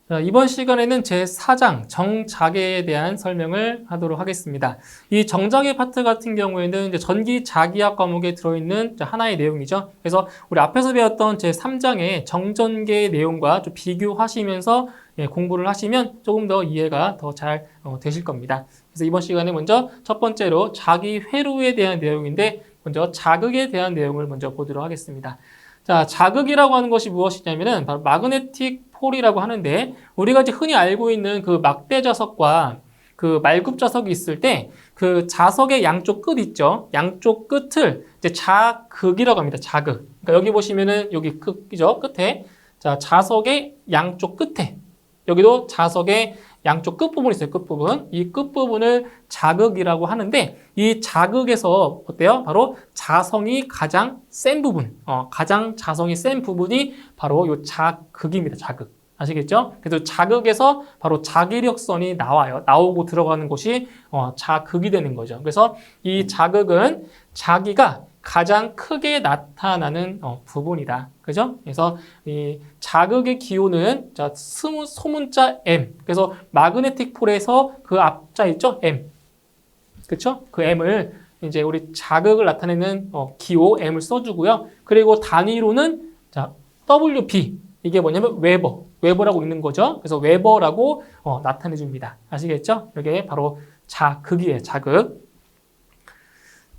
자, 이번 시간에는 제4장 정자계에 대한 설명을 하도록 하겠습니다. 이 정자계 파트 같은 경우에는 이제 전기자기학 과목에 들어있는 하나의 내용이죠. 그래서 우리 앞에서 배웠던 제3장의 정전계의 내용과 좀 비교하시면서 공부를 하시면 조금 더 이해가 더 잘 되실 겁니다. 그래서 이번 시간에 먼저 첫 번째로 자기회로에 대한 내용인데 먼저 자극에 대한 내용을 먼저 보도록 하겠습니다. 자, 자극이라고 하는 것이 무엇이냐면은 바로 마그네틱 폴이라고 하는데 우리가 이제 흔히 알고 있는 그 막대 자석과 그 말굽 자석이 있을 때 그 자석의 양쪽 끝 있죠. 양쪽 끝을 이제 자극이라고 합니다. 자극. 그러니까 여기 보시면은 여기 끝이죠. 끝에. 자, 자석의 양쪽 끝에. 여기도 자석의 양쪽 끝부분이 있어요. 끝부분. 이 끝부분을 자극이라고 하는데 이 자극에서 어때요? 바로 자성이 가장 센 부분, 가장 자성이 센 부분이 바로 이 자극입니다. 자극. 아시겠죠? 그래서 자극에서 바로 자기력선이 나오고 들어가는 곳이 자극이 되는 거죠. 그래서 이 자극은 자기가 가장 크게 나타나는 부분이다. 그죠? 그래서 이 자극의 기호는 자, 소문자 M. 그래서 마그네틱 폴에서 그 앞자 있죠? M. 그쵸? 그 M을 이제 우리 자극을 나타내는 기호 M을 써주고요. 그리고 단위로는 자, WB. 이게 뭐냐면 웨버라고 있는 거죠. 그래서 웨버라고 나타내 줍니다. 아시겠죠? 이게 바로 자극이에요. 자극.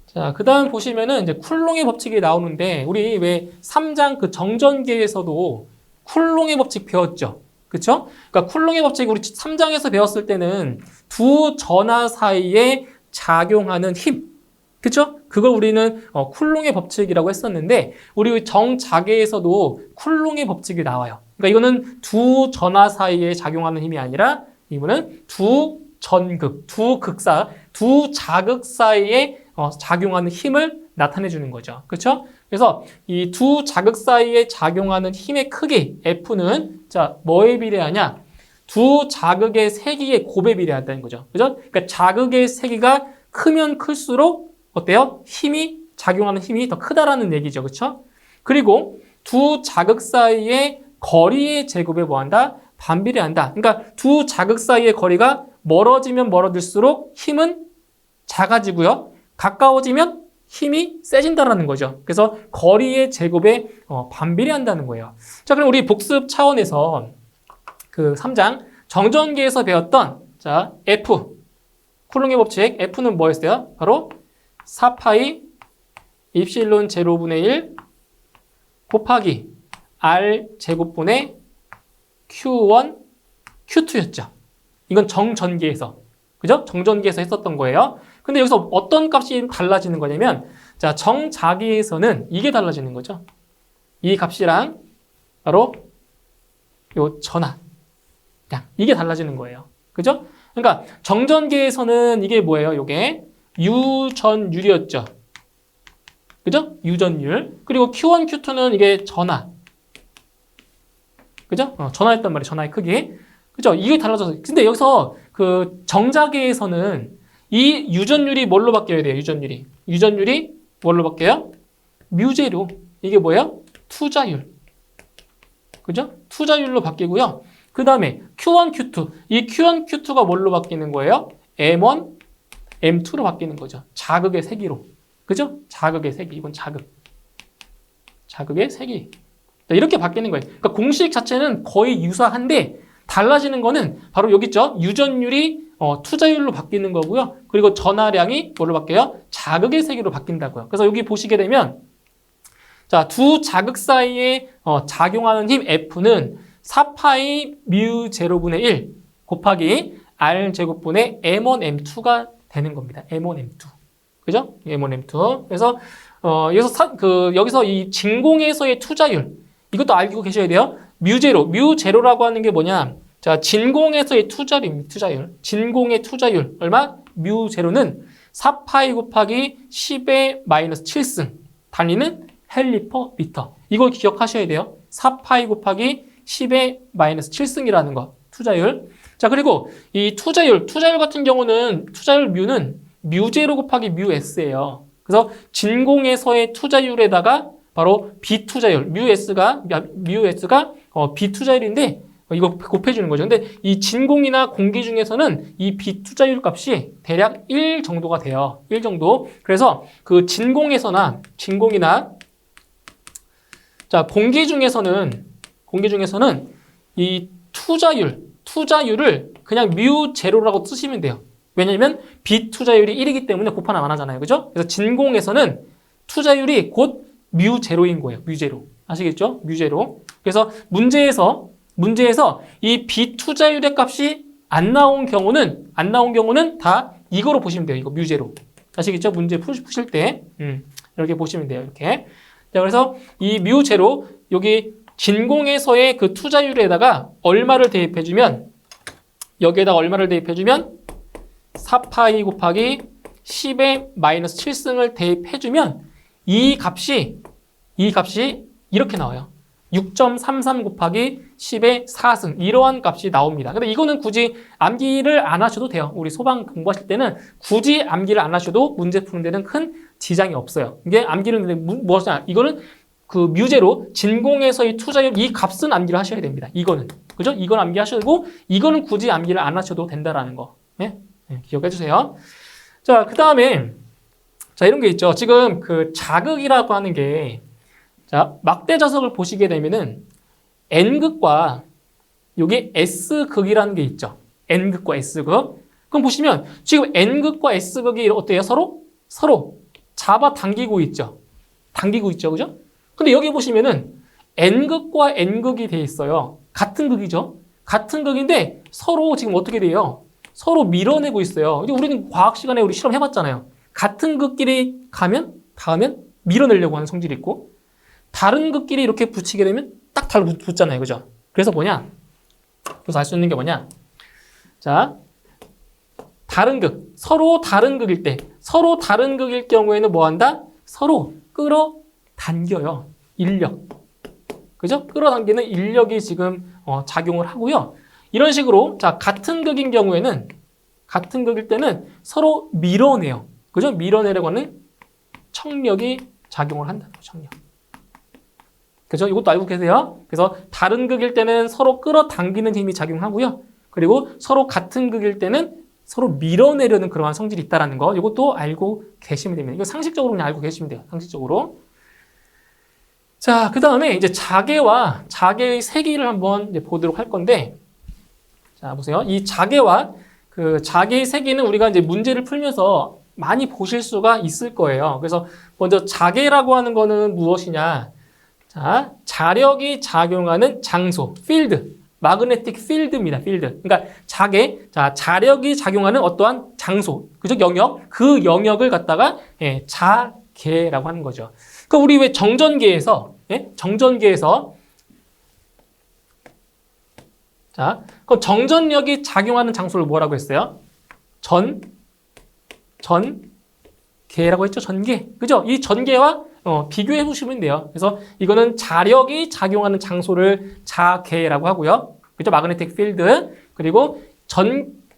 자, 그 다음 보시면은 이제 쿨롱의 법칙이 나오는데, 우리 왜 3장 그 정전계에서도 쿨롱의 법칙 배웠죠? 그쵸? 그러니까 쿨롱의 법칙 우리 3장에서 배웠을 때는 두 전하 사이에 작용하는 힘. 그쵸? 그걸 우리는 쿨롱의 법칙이라고 했었는데, 우리 정자계에서도 쿨롱의 법칙이 나와요. 그러니까 이거는 두 전하 사이에 작용하는 힘이 아니라, 이거는 두 전극, 두 극사, 두 자극 사이에 작용하는 힘을 나타내 주는 거죠. 그렇죠? 그래서 이 두 자극 사이에 작용하는 힘의 크기 F는 자, 뭐에 비례하냐? 두 자극의 세기의 곱에 비례한다는 거죠. 그죠? 그러니까 자극의 세기가 크면 클수록 어때요? 작용하는 힘이 더 크다라는 얘기죠. 그렇죠? 그리고 두 자극 사이의 거리의 제곱에 뭐한다? 반비례한다. 그러니까 두 자극 사이의 거리가 멀어지면 멀어질수록 힘은 작아지고요. 가까워지면 힘이 세진다라는 거죠. 그래서 거리의 제곱에 반비례한다는 거예요. 자, 그럼 우리 복습 차원에서 그 3장 정전계에서 배웠던 자, F 쿨롱의 법칙 F는 뭐였어요? 바로 4파이 입실론 제로분의 1 곱하기 R 제곱분의 Q1 Q2였죠. 이건 정전계에서 그죠? 정전계에서 했었던 거예요. 근데 여기서 어떤 값이 달라지는 거냐면 자, 정자기에서는 이게 달라지는 거죠. 이 값이랑 바로 요 전하 양 이게 달라지는 거예요. 그죠? 그러니까 정전계에서는 이게 뭐예요? 요게 유전율이었죠. 그죠? 유전율. 그리고 Q1, Q2는 이게 전하. 그죠? 전하였단 말이에요. 전하의 크기. 그죠? 이게 달라져서. 근데 여기서 그 정자계에서는 이 유전율이 뭘로 바뀌어야 돼요? 유전율이 뭘로 바뀌어요? 뮤제로. 이게 뭐예요? 투자율. 그죠? 투자율로 바뀌고요. 그 다음에 Q1, Q2. 이 Q1, Q2가 뭘로 바뀌는 거예요? M1, M2로 바뀌는 거죠. 자극의 세기로. 그죠? 자극의 세기. 이건 자극. 자극의 세기. 이렇게 바뀌는 거예요. 그러니까 공식 자체는 거의 유사한데 달라지는 거는 바로 여기 있죠. 유전율이 투자율로 바뀌는 거고요. 그리고 전하량이 뭘로 바뀌어요? 자극의 세기로 바뀐다고요. 그래서 여기 보시게 되면 자, 두 자극 사이에 작용하는 힘 F는 4파이 뮤 제로분의 1 곱하기 R 제곱분의 M1, M2가 되는 겁니다. M1, M2. 그죠? M1, M2. 그래서 여기서 이 진공에서의 투자율 이것도 알고 계셔야 돼요. 뮤제로라고 하는 게 뭐냐? 자, 진공에서의 투자율. 진공의 투자율 얼마? 뮤제로는 4파이 곱하기 10의 마이너스 7승. 단위는 헬리퍼미터. 이걸 기억하셔야 돼요. 4파이 곱하기 10의 마이너스 7승이라는 거. 투자율. 자, 그리고 이 투자율 같은 경우는 투자율 뮤는 뮤제로 곱하기 뮤S예요. 그래서 진공에서의 투자율에다가 바로 비투자율, 뮤S가 비투자율인데 이거 곱해주는 거죠. 근데 이 진공이나 공기 중에서는 이 비투자율 값이 대략 1 정도가 돼요. 1 정도. 그래서 그 진공이나 자, 공기 중에서는 이 투자율을 그냥 뮤 제로라고 쓰시면 돼요. 왜냐면 비투자율이 1이기 때문에 곱하나 안 하잖아요. 그죠? 그래서 진공에서는 투자율이 곧 뮤 제로인 거예요. 뮤 제로. 아시겠죠? 뮤 제로. 그래서 문제에서 이 비투자율의 값이 안 나온 경우는 다 이거로 보시면 돼요. 이거 뮤 제로. 아시겠죠? 문제 푸실 때 이렇게 보시면 돼요. 이렇게. 자, 그래서 이 뮤 제로 여기 진공에서의 그 투자율에다가 얼마를 대입해주면 여기에다가 얼마를 대입해주면 4파이 곱하기 10의 마이너스 7승을 대입해주면 이 값이 이렇게 나와요. 6.33 곱하기 10의 4승 이러한 값이 나옵니다. 근데 이거는 굳이 암기를 안 하셔도 돼요. 우리 소방 공부하실 때는 굳이 암기를 안 하셔도 문제 푸는 데는 큰 지장이 없어요. 이게 암기는 무엇이냐? 이거는 그 뮤제로 진공에서의 투자율 이 값은 암기를 하셔야 됩니다. 이거는 그죠? 이건 암기하셔도 이거는 굳이 암기를 안 하셔도 된다라는 거. 네? 기억해 주세요. 자, 그 다음에 자 이런 게 있죠. 지금 그 자극이라고 하는 게 자, 막대 자석을 보시게 되면은 N극과 여기 S극이라는 게 있죠. N극과 S극. 그럼 보시면 지금 N극과 S극이 어때요? 서로 잡아당기고 있죠. 그죠? 근데 여기 보시면은 N극과 N극이 돼 있어요. 같은 극이죠. 같은 극인데 서로 지금 어떻게 돼요? 서로 밀어내고 있어요. 이제 우리는 과학 시간에 우리 실험 해봤잖아요. 같은 극끼리 닿으면 밀어내려고 하는 성질이 있고 다른 극끼리 이렇게 붙이게 되면 딱 붙잖아요. 그죠? 그래서 그래서 알 수 있는 게 뭐냐? 자, 다른 극. 서로 다른 극일 경우에는 뭐 한다? 서로 끌어당겨요. 인력. 그죠? 끌어당기는 인력이 지금 작용을 하고요. 이런 식으로 자, 같은 극일 때는 서로 밀어내요. 그죠? 밀어내려고 하는 청력이 작용을 한다는 거죠. 청력. 그죠? 이것도 알고 계세요? 그래서 다른 극일 때는 서로 끌어당기는 힘이 작용하고요. 그리고 서로 같은 극일 때는 서로 밀어내려는 그러한 성질이 있다는 거. 이것도 알고 계시면 됩니다. 이거 상식적으로 그냥 알고 계시면 돼요. 상식적으로. 자, 그 다음에 이제 자개와 자개의 세기를 한번 이제 보도록 할 건데, 자, 보세요. 이 자개와 그 자개의 세기는 우리가 이제 문제를 풀면서 많이 보실 수가 있을 거예요. 그래서 먼저 자개라고 하는 거는 무엇이냐? 자, 자력이 작용하는 장소, 필드, 마그네틱 필드입니다. 필드. 그러니까 자력이 작용하는 어떠한 장소, 그죠? 영역, 그 영역을 갖다가 자개라고 하는 거죠. 그 우리 왜 정전기에서 자, 그럼 정전력이 작용하는 장소를 뭐라고 했어요? 전개라고 했죠. 전개. 그죠? 이 전개와 비교해 보시면 돼요. 그래서 이거는 자력이 작용하는 장소를 자개라고 하고요. 그죠? 마그네틱 필드. 그리고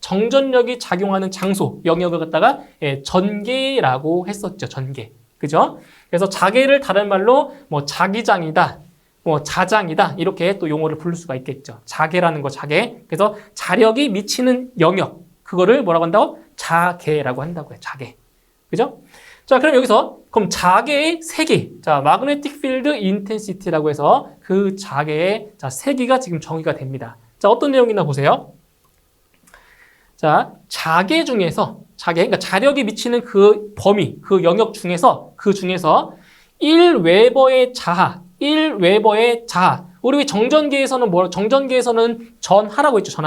정전력이 작용하는 장소, 영역을 갖다가 전개라고 했었죠. 전개. 그죠? 그래서 자개를 다른 말로 뭐 자기장이다, 뭐 자장이다 이렇게 또 용어를 부를 수가 있겠죠. 자개라는 거 자개. 그래서 자력이 미치는 영역 그거를 뭐라고 한다고? 자개라고 한다고요. 자개. 그죠? 자, 그럼 여기서 그럼 자개의 세기. 자, 마그네틱 필드 인텐시티라고 해서 그 자개의 세기가 지금 정의가 됩니다. 자, 어떤 내용이나 보세요. 자, 자개 중에서 그러니까 자력이 미치는 그 범위, 그 영역 중에서 1웨버의 자하. 우리 정전계에서는 정전계에서는 전하라고 했죠.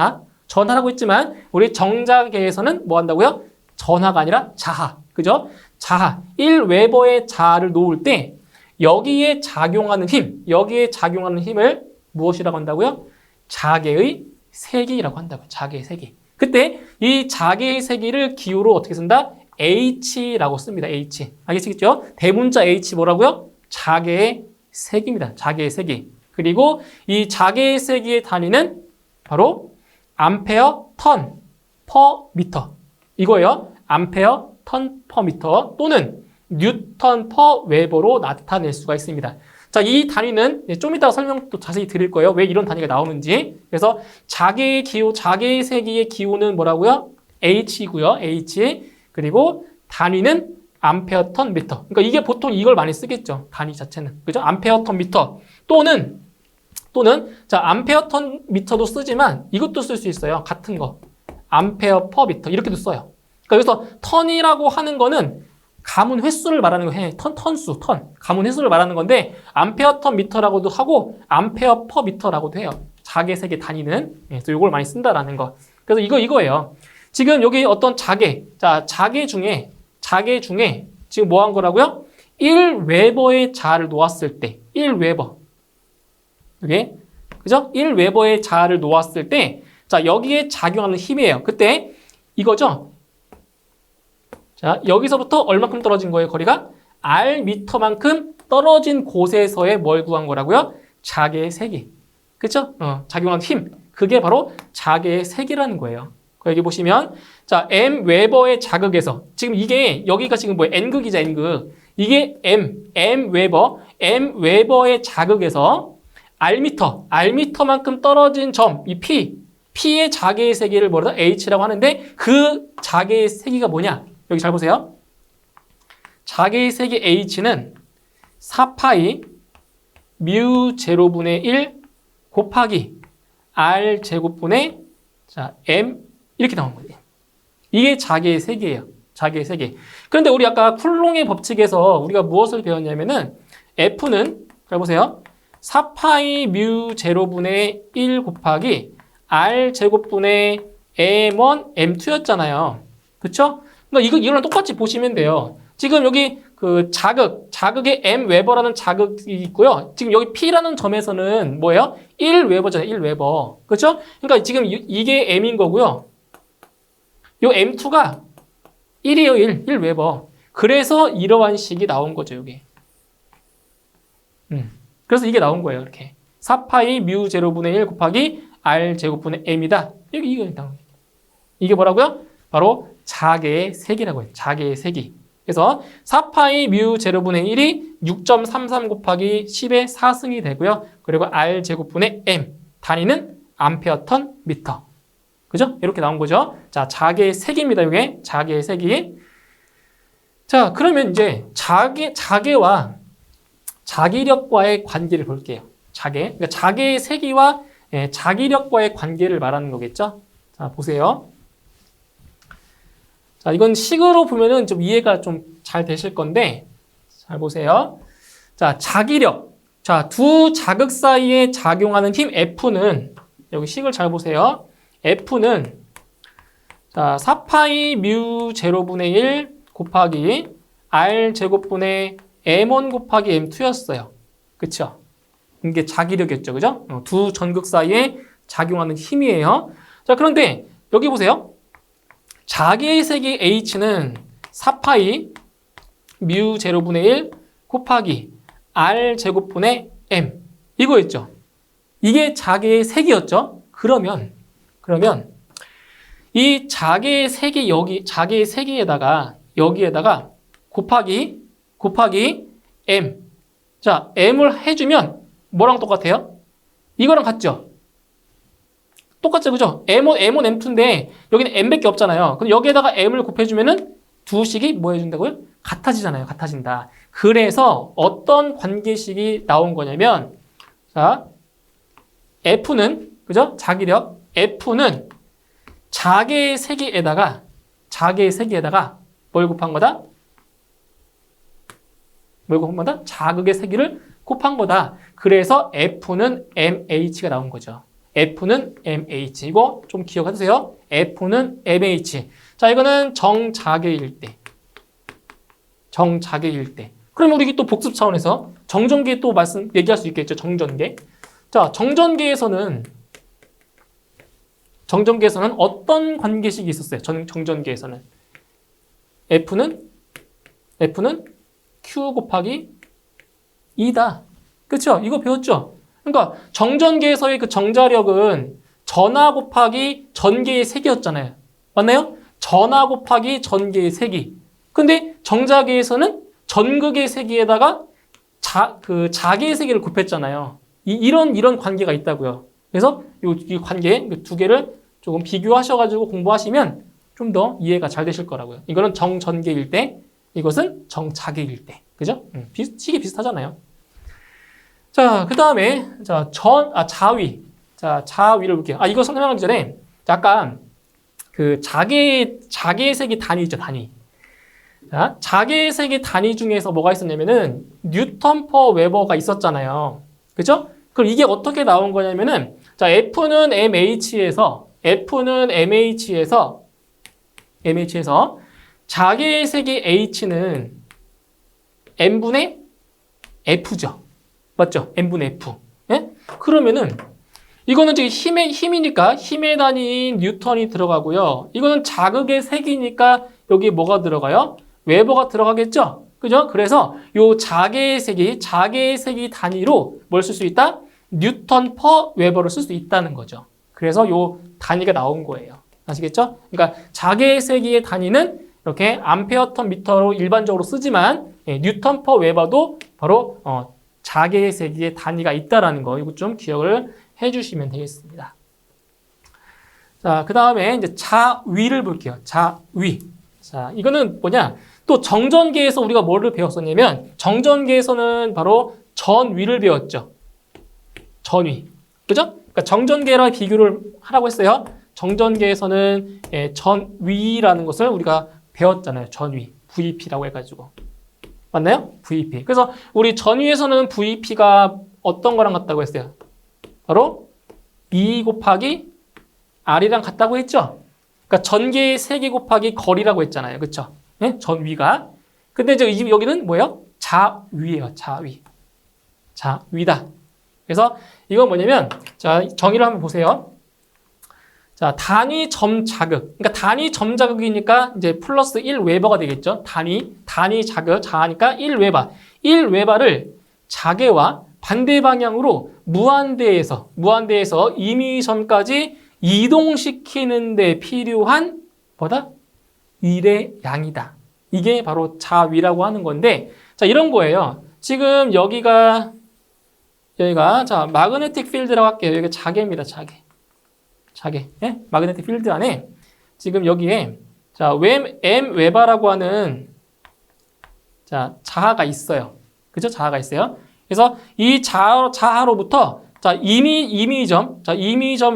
전하라고 했지만 우리 정자계에서는 뭐 한다고요? 전하가 아니라 자하. 그죠? 자하. 1웨버의 자하를 놓을 때 여기에 작용하는 힘을 무엇이라고 한다고요? 자개의 세기라고 한다고요. 자개의 세기. 그때 이 자개의 세기를 기호로 어떻게 쓴다? H라고 씁니다. H. 알겠죠? 대문자 H 뭐라고요? 자개의 세기입니다. 자개의 세기. 그리고 이 자개의 세기의 단위는 바로 암페어 턴 퍼 미터. 이거예요. 암페어 턴 퍼 미터 또는 뉴턴 퍼 웨버로 나타낼 수가 있습니다. 자, 이 단위는 좀 이따가 설명 또 자세히 드릴 거예요. 왜 이런 단위가 나오는지. 그래서 자개의 기호, 자개의 세기의 기호는 뭐라고요? H이고요. H. 그리고 단위는 암페어 턴 미터. 그러니까 이게 보통 이걸 많이 쓰겠죠. 단위 자체는. 그죠? 암페어 턴 미터. 또는 자, 암페어 턴 미터도 쓰지만 이것도 쓸 수 있어요. 같은 거. 암페어 퍼 미터. 이렇게도 써요. 그러니까 여기서 턴이라고 하는 거는 가문 횟수를 말하는 거예요. 턴수. 가문 횟수를 말하는 건데 암페어 턴 미터라고도 하고 암페어 퍼 미터라고도 해요. 자개 세개 단위는. 그래서 이걸 많이 쓴다라는 거. 그래서 이거예요. 지금 여기 어떤 자개. 자, 자개 중에 지금 뭐 한 거라고요? 1웨버의 자를 놓았을 때 1웨버. 이게 그죠? 1웨버의 자를 놓았을 때 자, 여기에 작용하는 힘이에요. 그때 이거죠? 자, 여기서부터 얼마큼 떨어진 거예요? 거리가 R미터만큼 떨어진 곳에서의 뭘 구한 거라고요? 자개의 세기. 그쵸? 작용하는 힘. 그게 바로 자개의 세기라는 거예요. 여기 보시면 자, M 웨버의 자극에서 지금 이게 여기가 지금 뭐예요? N극이죠, N극. 이게 M 웨버의 자극에서 R미터만큼 떨어진 점, 이 P의 자개의 세기를 뭐라고 H라고 하는데 그 자개의 세기가 뭐냐? 여기 잘 보세요. 자개의 세기 H는 4파이 뮤 제로분의 1 곱하기 R 제곱분의 자, M 이렇게 나온 거예요. 이게 자개의 세기예요. 자개의 세기. 그런데 우리 아까 쿨롱의 법칙에서 우리가 무엇을 배웠냐면은 F는 잘 보세요. 4파이 뮤 제로분의 1 곱하기 R 제곱분의 M1 M2였잖아요. 그쵸? 그러니까 이거랑 똑같이 보시면 돼요. 지금 여기 그 자극의 M 웨버라는 자극이 있고요. 지금 여기 P라는 점에서는 뭐예요? 1웨버잖아요. 1웨버. 그렇죠? 그러니까 지금 이게 M인 거고요. 요 M2가 1이에요. 1웨버. 그래서 이러한 식이 나온 거죠. 여기. 그래서 이게 나온 거예요. 이렇게. 4파이 뮤 제로분의 1 곱하기 R 제곱분의 M이다. 이거 나온 거예요. 이게 뭐라고요? 바로 자개의 세기라고 해요. 자개의 세기. 그래서 4파이 뮤 제로분의 1이 6.33 곱하기 10의 4승이 되고요. 그리고 R 제곱분의 M. 단위는 암페어 턴 미터. 그죠? 이렇게 나온 거죠. 자, 자개의 세기입니다. 이게 자개의 세기. 자, 그러면 이제 자개와 자기력과의 관계를 볼게요. 그러니까 자개의 세기와 자기력과의 관계를 말하는 거겠죠? 자, 보세요. 자, 이건 식으로 보면은 좀 이해가 좀 잘 되실 건데, 잘 보세요. 자, 자기력. 자, 두 자극 사이에 작용하는 힘 F는, 여기 식을 잘 보세요. F는, 자, 4파이 뮤 제로분의 1 곱하기 R 제곱분의 M1 곱하기 M2였어요. 그쵸? 이게 자기력이었죠. 그죠? 두 전극 사이에 작용하는 힘이에요. 자, 그런데 여기 보세요. 자개의 세기 H는 4파이 뮤 제로분의 1 곱하기 R 제곱분의 M 이거였죠. 이게 자개의 세기였죠. 그러면 이 자개의 세기 자개의 세기에다가 여기에다가 곱하기 M. 자, M을 해주면 뭐랑 똑같아요? 이거랑 같죠? 똑같죠, 그죠? M1, M2인데 여기는 M밖에 없잖아요. 그럼 여기에다가 M을 곱해주면은 두 식이 뭐 해준다고요? 같아지잖아요. 같아진다. 그래서 어떤 관계식이 나온 거냐면 자, F는 그죠? 자기력 F는 자개의 세기에다가 뭘 곱한 거다? 뭘 곱한 거다? 자극의 세기를 곱한 거다. 그래서 F는 MH가 나온 거죠. F는 MH. 이거 좀 기억하세요. F는 MH. 자, 이거는 정자개일 때. 그러면 우리 또 복습 차원에서 정전계 또 얘기할 수 있겠죠. 정전계. 자, 정전계에서는 어떤 관계식이 있었어요? 정전계에서는. F는 Q 곱하기 2다. 그쵸? 이거 배웠죠? 그러니까 정전계에서의 그 정자력은 전하 곱하기 전개의 세기였잖아요. 맞나요? 전하 곱하기 전개의 세기. 근데 정자계에서는 전극의 세기에다가 그 자기의 세계를 곱했잖아요. 이런 관계가 있다고요. 그래서 이 관계 두 개를 조금 비교하셔가지고 공부하시면 좀 더 이해가 잘 되실 거라고요. 이거는 정전개일 때, 이것은 정자개일 때. 그죠? 식이 비슷하잖아요. 자, 그 다음에, 자위. 자, 자위를 볼게요. 이거 설명하기 전에, 약간, 그, 자개의 세기 단위 있죠, 단위. 자, 자개의 세기 단위 중에서 뭐가 있었냐면은, 뉴턴 퍼 웨버가 있었잖아요. 그죠? 그럼 이게 어떻게 나온 거냐면은, 자, F는 MH에서, 자개의 세기 H는 N분의 F죠. 맞죠? N분의 F. 예? 그러면은, 이거는 지금 힘이니까 힘의 단위인 뉴턴이 들어가고요. 이거는 자극의 세기니까 여기 뭐가 들어가요? 웨버가 들어가겠죠? 그죠? 그래서 요 자개의 세기 단위로 뭘 쓸 수 있다? 뉴턴 퍼 웨버를 쓸 수 있다는 거죠. 그래서 요 단위가 나온 거예요. 아시겠죠? 그러니까 자개의 세기의 단위는 이렇게 암페어 턴 미터로 일반적으로 쓰지만 뉴턴 퍼 웨버도 바로 자개의 세기의 단위가 있다라는 거 이거 좀 기억을 해주시면 되겠습니다. 자, 그 다음에 이제 자위를 볼게요. 자위. 자, 이거는 뭐냐? 또 정전계에서 우리가 뭐를 배웠었냐면 정전계에서는 바로 전위를 배웠죠. 전위. 그죠? 그러니까 정전계랑 비교를 하라고 했어요. 정전계에서는 전위라는 것을 우리가 배웠잖아요. 전위. VP라고 해가지고. 맞나요? VP. 그래서 우리 전위에서는 VP가 어떤 거랑 같다고 했어요? 바로 E 곱하기 R이랑 같다고 했죠? 그러니까 전개의 세기 곱하기 거리라고 했잖아요. 그렇죠? 네? 전위가. 근데 이제 여기는 뭐예요? 자위예요. 자위. 자위다. 그래서 이건 뭐냐면 자, 정의를 한번 보세요. 자, 단위 점 자극. 그러니까 단위 점 자극이니까 이제 플러스 1 웨버가 되겠죠. 단위 자극, 자하니까 1 웨버. 1 웨버를 자개와 반대 방향으로 무한대에서 임의점까지 이동시키는 데 필요한 뭐다? 일의 양이다. 이게 바로 자위라고 하는 건데 자, 이런 거예요. 지금 여기가 자, 마그네틱 필드라고 할게요. 여기가 자개입니다. 자개. 예? 마그네틱 필드 안에 지금 여기에 자, M 웨바라고 하는 자, 자하가 있어요. 그죠? 자하가 있어요. 그래서 이 자하로부터 자, 임의점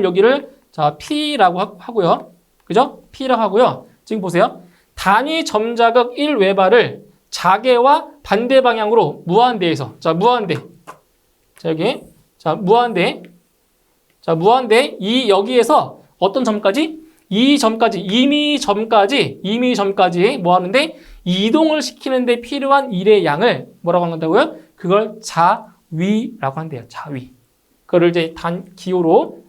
여기를 자, P라고 하고요. 그죠? P라고 하고요. 지금 보세요. 단위 점자극 1 웨바를 자개와 반대 방향으로 무한대에서 자, 무한대. 자, 여기. 자, 무한대. 여기에서 어떤 점까지? 이 점까지, 임의점까지 뭐 하는데? 이동을 시키는 데 필요한 일의 양을 뭐라고 한다고요? 그걸 자위라고 한대요. 자위. 그거를 이제 기호로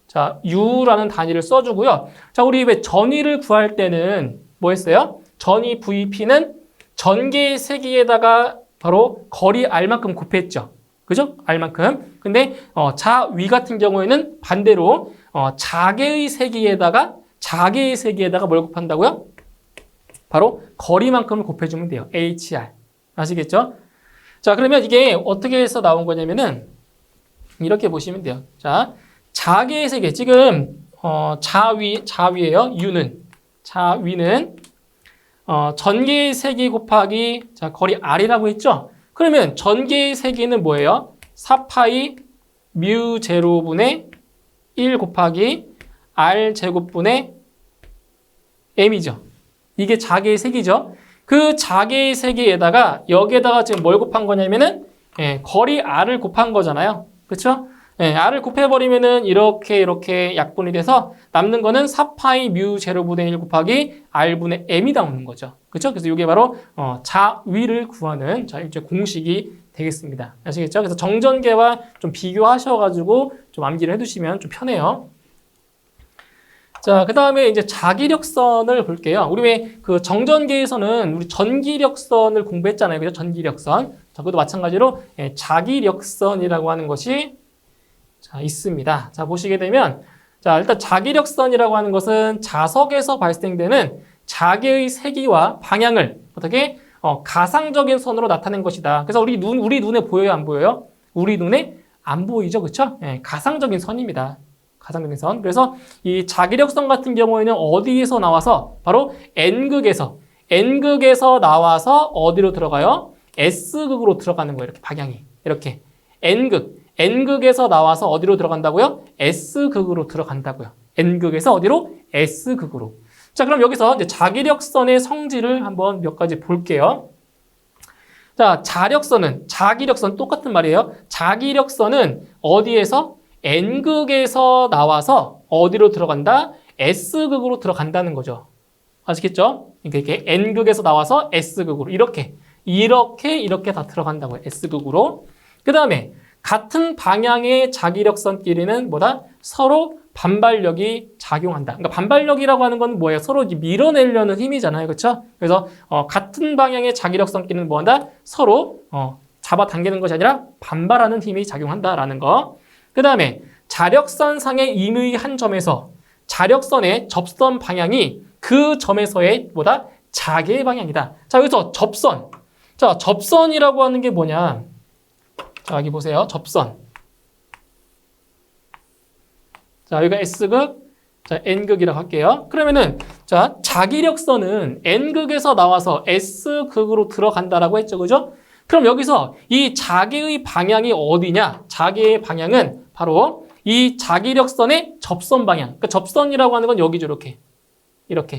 자, U라는 단위를 써주고요. 자, 우리 왜 전위를 구할 때는 뭐 했어요? 전위 VP는 전개의 세기에다가 바로 거리 R만큼 곱했죠. 그죠? R만큼. 근데 자위 같은 경우에는 반대로 자개의 세기에다가 뭘 곱한다고요? 바로 거리만큼을 곱해주면 돼요. HR. 아시겠죠? 자, 그러면 이게 어떻게 해서 나온 거냐면은 이렇게 보시면 돼요. 자, 자개의 세기. 지금 자위예요. 자위는 전개의 세기 곱하기 자, 거리 R이라고 했죠? 그러면 전개의 세기는 뭐예요? 4파이 뮤 제로분의 1 곱하기 R 제곱분의 M이죠. 이게 자개의 세기죠. 그 자개의 세기에다가 여기에다가 지금 뭘 곱한 거냐면은 거리 R을 곱한 거잖아요. 그렇죠? R을 곱해버리면은 이렇게 약분이 돼서 남는 거는 4파이 뮤 제로분의 1 곱하기 R분의 M이 나오는 거죠. 그렇죠? 그래서 이게 바로 자위를 구하는 자, 이제 공식이 되겠습니다. 아시겠죠? 그래서 정전계와 좀 비교하셔가지고 좀 암기를 해두시면 좀 편해요. 자, 그 다음에 이제 자기력선을 볼게요. 우리 왜 그 정전계에서는 우리 전기력선을 공부했잖아요. 그죠? 전기력선. 자, 그것도 마찬가지로 자기력선이라고 하는 것이 자, 있습니다. 자, 보시게 되면 자, 일단 자기력선이라고 하는 것은 자석에서 발생되는 자개의 세기와 방향을 어떻게 가상적인 선으로 나타낸 것이다. 그래서 우리 눈에 보여요, 안 보여요? 우리 눈에 안 보이죠, 그렇죠? 예, 가상적인 선입니다. 가상적인 선. 그래서 이 자기력선 같은 경우에는 어디에서 나와서 바로 N극에서 나와서 어디로 들어가요? S극으로 들어가는 거예요. 이렇게 방향이 이렇게 N극에서 나와서 어디로 들어간다고요? S극으로 들어간다고요. N극에서 어디로? S극으로. 자, 그럼 여기서 이제 자기력선의 성질을 한번 몇 가지 볼게요. 자, 자기력선 똑같은 말이에요. 자기력선은 어디에서? N극에서 나와서 어디로 들어간다? S극으로 들어간다는 거죠. 아시겠죠? 이렇게 N극에서 나와서 S극으로 이렇게 다 들어간다고요. S극으로. 그 다음에 같은 방향의 자기력선끼리는 뭐다? 서로 반발력이 작용한다. 그러니까 반발력이라고 하는 건 뭐예요? 서로 밀어내려는 힘이잖아요. 그렇죠? 그래서 같은 방향의 자기력선끼리는 뭐한다? 서로 잡아당기는 것이 아니라 반발하는 힘이 작용한다라는 거. 그 다음에 자력선상의 임의 한 점에서 자력선의 접선 방향이 그 점에서의 뭐다? 자개의 방향이다. 자, 여기서 접선. 자, 접선이라고 하는 게 뭐냐? 자, 여기 보세요. 접선. 자, 여기가 S극, 자, N극이라고 할게요. 그러면은, 자, 자기력선은 N극에서 나와서 S극으로 들어간다라고 했죠. 그죠? 그럼 여기서 이 자개의 방향이 어디냐? 자개의 방향은 바로 이 자기력선의 접선 방향. 그러니까 접선이라고 하는 건 여기죠. 이렇게.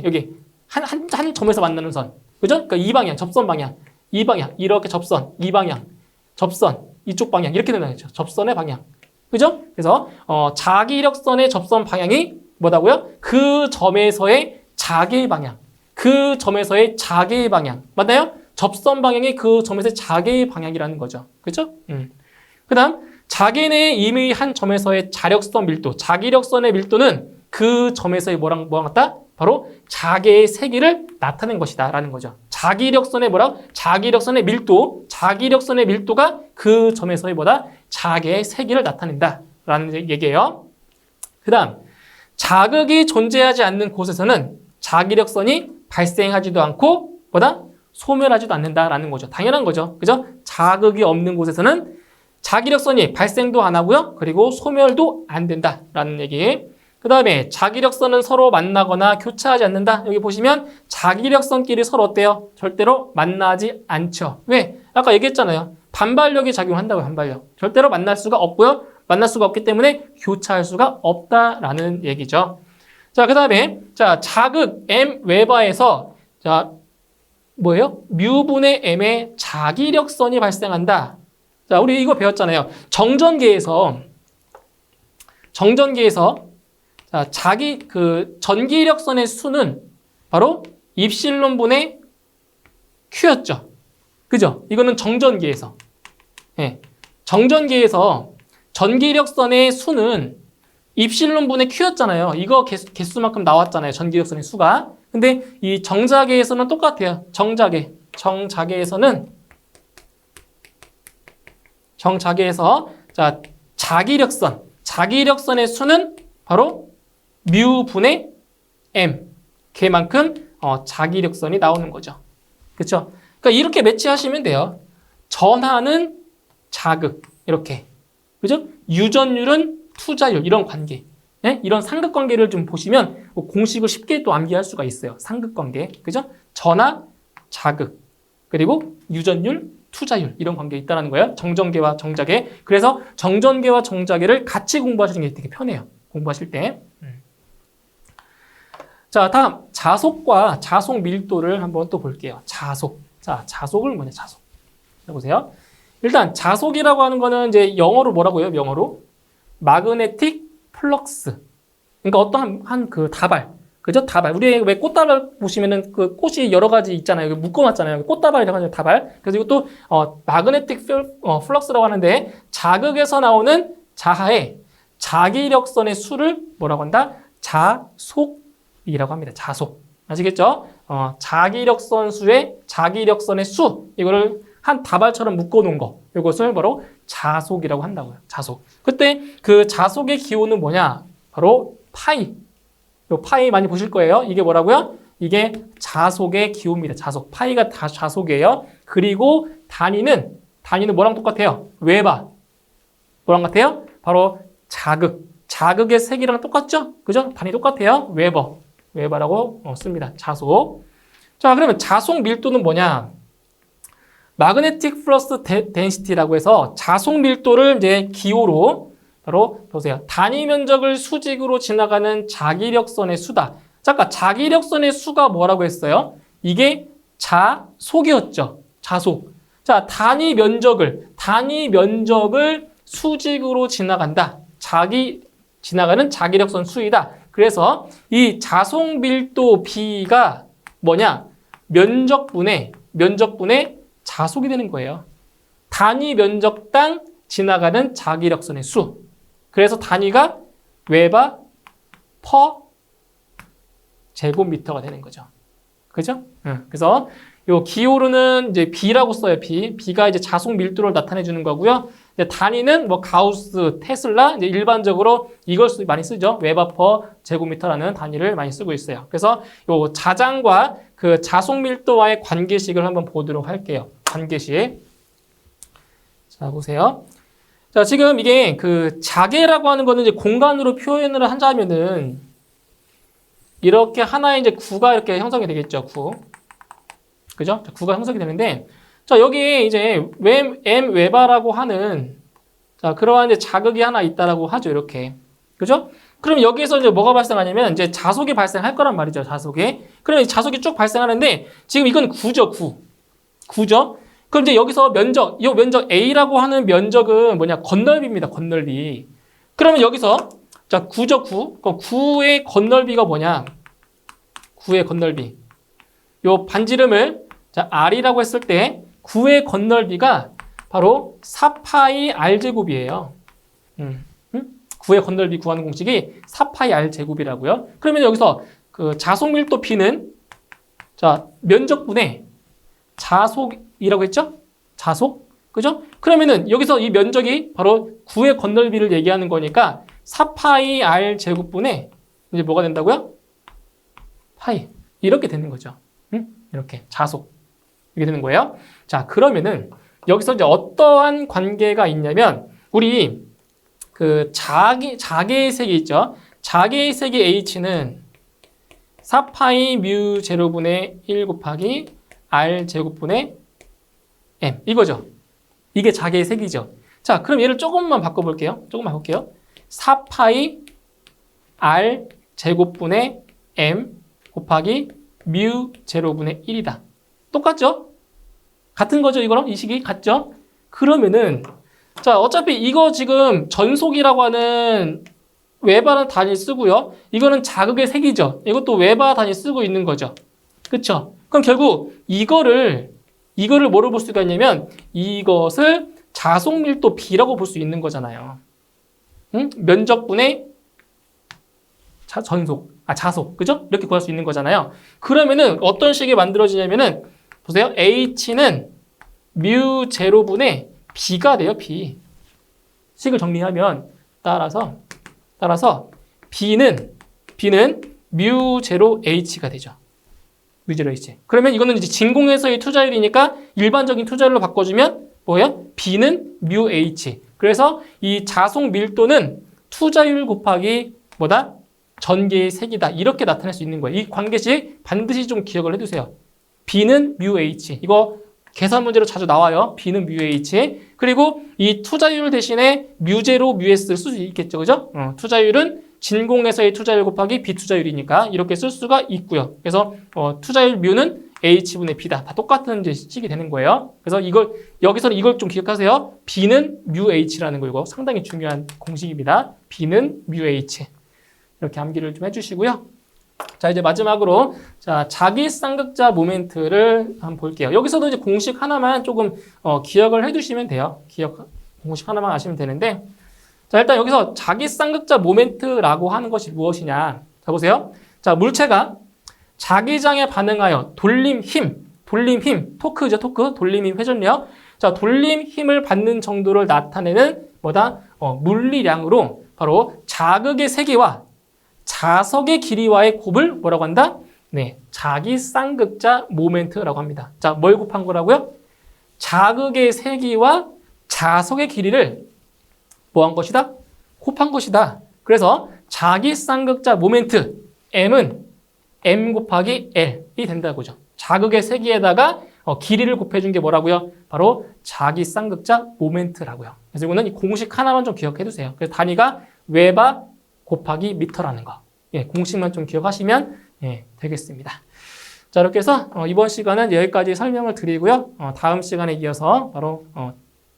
여기. 한 점에서 만나는 선. 그죠? 그러니까 이 방향, 접선 방향. 이 방향. 이렇게 접선. 이 방향. 접선. 이쪽 방향. 이렇게 되는 거죠. 접선의 방향. 그죠? 그래서, 자기력선의 접선 방향이 뭐다고요? 그 점에서의 자개의 방향. 그 점에서의 자개의 방향. 맞나요? 접선 방향이 그 점에서의 자개의 방향이라는 거죠. 그죠? 그 다음, 자개 내의 임의 한 점에서의 자력선 밀도. 자기력선의 밀도는 그 점에서의 뭐랑 같다? 바로 자개의 세기를 나타낸 것이다. 라는 거죠. 자기력선의 자기력선의 밀도. 자기력선의 밀도가 그 점에서의 자개의 세기를 나타낸다. 라는 얘기예요. 그 다음, 자극이 존재하지 않는 곳에서는 자기력선이 발생하지도 않고 소멸하지도 않는다라는 거죠. 당연한 거죠. 그죠? 자극이 없는 곳에서는 자기력선이 발생도 안 하고요. 그리고 소멸도 안 된다라는 얘기. 그 다음에 자기력선은 서로 만나거나 교차하지 않는다. 여기 보시면 자기력선끼리 서로 어때요? 절대로 만나지 않죠. 왜? 아까 얘기했잖아요. 반발력이 작용한다고요. 반발력. 절대로 만날 수가 없고요. 만날 수가 없기 때문에 교차할 수가 없다라는 얘기죠. 자, 그 다음에 자극 M 웨바에서 뭐예요? 뮤분의 M의 자기력선이 발생한다. 자, 우리 이거 배웠잖아요. 정전계에서 전기력선의 수는 바로 입실론분의 Q였죠. 그죠? 이거는 정전계에서. 예. 정전계에서 전기력선의 수는 입실론분의 Q였잖아요. 이거 개수만큼 나왔잖아요. 전기력선의 수가. 근데 이 정자계에서는 똑같아요. 정자계에서는 자기력선의 수는 바로 뮤분의 M. 걔만큼 자기력선이 나오는 거죠. 그렇죠? 그러니까 이렇게 매치하시면 돼요. 전하는 자극. 이렇게. 그죠? 유전율은 투자율. 이런 관계. 네? 이런 상극관계를 좀 보시면 공식을 쉽게 또 암기할 수가 있어요. 상극관계. 그죠? 전하, 자극. 그리고 유전율, 투자율. 이런 관계가 있다는 거예요. 정전계와 정자계. 그래서 정전계와 정자계를 같이 공부하시는 게 되게 편해요. 공부하실 때. 자, 다음 자속과 자속 밀도를 한번 또 볼게요. 자속. 자, 자속을 뭐냐? 자속. 보세요. 일단 자속이라고 하는 거는 이제 영어로 뭐라고요? 영어로 마그네틱 플럭스. 그러니까 어떠한 그 다발. 그죠? 다발. 우리 왜 꽃다발 보시면은 그 꽃이 여러 가지 있잖아요. 여기 묶어놨잖아요. 꽃다발이라고 하는 다발. 그래서 이것도 마그네틱 플럭스라고 하는데 자극에서 나오는 자하의 자기력선의 수를 뭐라고 한다? 자속이라고 합니다. 자속. 아시겠죠? 자기력선의 수. 이거를 한 다발처럼 묶어놓은 거. 이것을 바로 자속이라고 한다고요. 자속. 그때 그 자속의 기호는 뭐냐? 바로 파이. 요 파이 많이 보실 거예요. 이게 뭐라고요? 이게 자속의 기호입니다. 자속. 파이가 다 자속이에요. 그리고 단위는 뭐랑 똑같아요? 웨바. 뭐랑 같아요? 바로 자극. 자극의 색이랑 똑같죠? 그죠? 단위 똑같아요. 웨버. 웨버라고 씁니다. 자속. 자, 그러면 자속 밀도는 뭐냐? 마그네틱 플러스 덴시티라고 해서 자속 밀도를 이제 기호로 바로 보세요. 단위 면적을 수직으로 지나가는 자기력선의 수다. 잠깐 자기력선의 수가 뭐라고 했어요? 이게 자속이었죠. 자속. 자, 단위 면적을 수직으로 지나간다. 지나가는 자기력선 수이다. 그래서 이 자속 밀도 B가 뭐냐? 면적분의 자속이 되는 거예요. 단위 면적당 지나가는 자기력선의 수. 그래서 단위가 웨바 퍼 제곱미터가 되는 거죠. 그죠? 그래서 요 기호로는 이제 B라고 써요. B가 이제 자속 밀도를 나타내 주는 거고요. 이제 단위는 뭐 가우스, 테슬라 이제 일반적으로 이걸 많이 쓰죠. 웨바 퍼 제곱미터라는 단위를 많이 쓰고 있어요. 그래서 요 자장과 그 자속 밀도와의 관계식을 한번 보도록 할게요. 관계식. 자, 보세요. 자, 지금 이게 그 자계라고 하는 거는 이제 공간으로 표현을 하자면은 이렇게 하나의 이제 구가 이렇게 형성이 되겠죠. 구. 그죠? 구가 형성이 되는데, 자, 여기 이제 M 웨바라고 하는, 자, 그러한 이제 자극이 하나 있다라고 하죠. 이렇게. 그죠? 그럼 여기에서 이제 뭐가 발생하냐면, 이제 자속이 발생할 거란 말이죠. 자속이. 그러면 자속이 쭉 발생하는데, 지금 이건 구죠. 구죠? 그럼 이제 여기서 이 면적 A라고 하는 면적은 뭐냐? 건널비입니다. 건널비. 그러면 여기서, 자, 구죠. 그럼 구의 건널비가 뭐냐? 구의 건널비. 요 반지름을 자, R이라고 했을 때 9의 건널비가 바로 4파이 R제곱이에요. 9의 건널비 구하는 공식이 4파이 R제곱이라고요. 그러면 여기서 그 자속밀도 P는 자, 면적분의 자속이라고 했죠? 자속. 그죠? 그러면은 여기서 이 면적이 바로 9의 건널비를 얘기하는 거니까 4파이 R제곱분의 이제 뭐가 된다고요? 파이. 이렇게 되는 거죠. 이렇게 자속. 이렇게 되는 거예요. 자, 그러면은 여기서 이제 어떠한 관계가 있냐면 우리 그 자개의 색이 있죠. 자개의 색이 H는 4파이 뮤 제로분의 1 곱하기 R 제곱분의 M 이거죠. 이게 자개의 색이죠. 자, 그럼 얘를 조금만 바꿔볼게요. 4파이 R 제곱분의 M 곱하기 뮤 제로분의 1이다. 똑같죠? 같은 거죠, 이거랑? 이 식이 같죠? 그러면은, 자, 어차피 이거 지금 전속이라고 하는 웨바라는 단위 쓰고요. 이거는 자극의 색이죠. 이것도 웨바 단위 쓰고 있는 거죠. 그쵸? 그럼 결국 이거를 뭐로 볼 수가 있냐면 이것을 자속밀도 B라고 볼 수 있는 거잖아요. 면적분의 자속. 그죠? 이렇게 구할 수 있는 거잖아요. 그러면은 어떤 식이 만들어지냐면은 보세요. H는 뮤 제로분의 B가 돼요. B. 식을 정리하면 따라서 B는 뮤 제로 H가 되죠. 뮤 제로 H. 그러면 이거는 이제 진공에서의 투자율이니까 일반적인 투자율로 바꿔주면 뭐예요? B는 뮤 H. 그래서 이 자속 밀도는 투자율 곱하기 뭐다? 전개의 색이다. 이렇게 나타낼 수 있는 거예요. 이 관계식 반드시 좀 기억을 해두세요. B는 뮤 H. 이거 계산 문제로 자주 나와요. B는 뮤 H. 그리고 이 투자율 대신에 뮤제로 뮤S 쓸 수 있겠죠. 그죠? 투자율은 진공에서의 투자율 곱하기 비투자율이니까 이렇게 쓸 수가 있고요. 그래서 투자율 뮤는 H분의 B다. 다 똑같은 이제 식이 되는 거예요. 그래서 여기서는 이걸 좀 기억하세요. B는 뮤 H라는 거 이거 상당히 중요한 공식입니다. B는 뮤 H. 이렇게 암기를 좀 해주시고요. 자, 이제 마지막으로 자, 자기 쌍극자 모멘트를 한번 볼게요. 여기서도 이제 공식 하나만 조금 기억을 해두시면 돼요. 공식 하나만 아시면 되는데, 자, 일단 여기서 자기 쌍극자 모멘트라고 하는 것이 무엇이냐? 자, 보세요. 자, 물체가 자기장에 반응하여 돌림 힘, 토크죠, 토크, 돌림 힘, 회전력. 자, 돌림 힘을 받는 정도를 나타내는 뭐다? 물리량으로 바로 자극의 세기와 자석의 길이와의 곱을 뭐라고 한다? 네, 자기 쌍극자 모멘트라고 합니다. 자, 뭘 곱한 거라고요? 자극의 세기와 자석의 길이를 뭐 한 것이다? 곱한 것이다. 그래서 자기 쌍극자 모멘트 M은 M 곱하기 L이 된다고죠. 자극의 세기에다가 길이를 곱해준 게 뭐라고요? 바로 자기 쌍극자 모멘트라고요. 그래서 이거는 이 공식 하나만 좀 기억해 두세요. 그래서 단위가 웨바 곱하기 미터라는 거. 예, 공식만 좀 기억하시면 예, 되겠습니다. 자, 이렇게 해서 이번 시간은 여기까지 설명을 드리고요. 다음 시간에 이어서 바로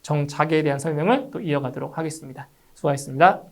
정자계에 대한 설명을 또 이어가도록 하겠습니다. 수고하셨습니다.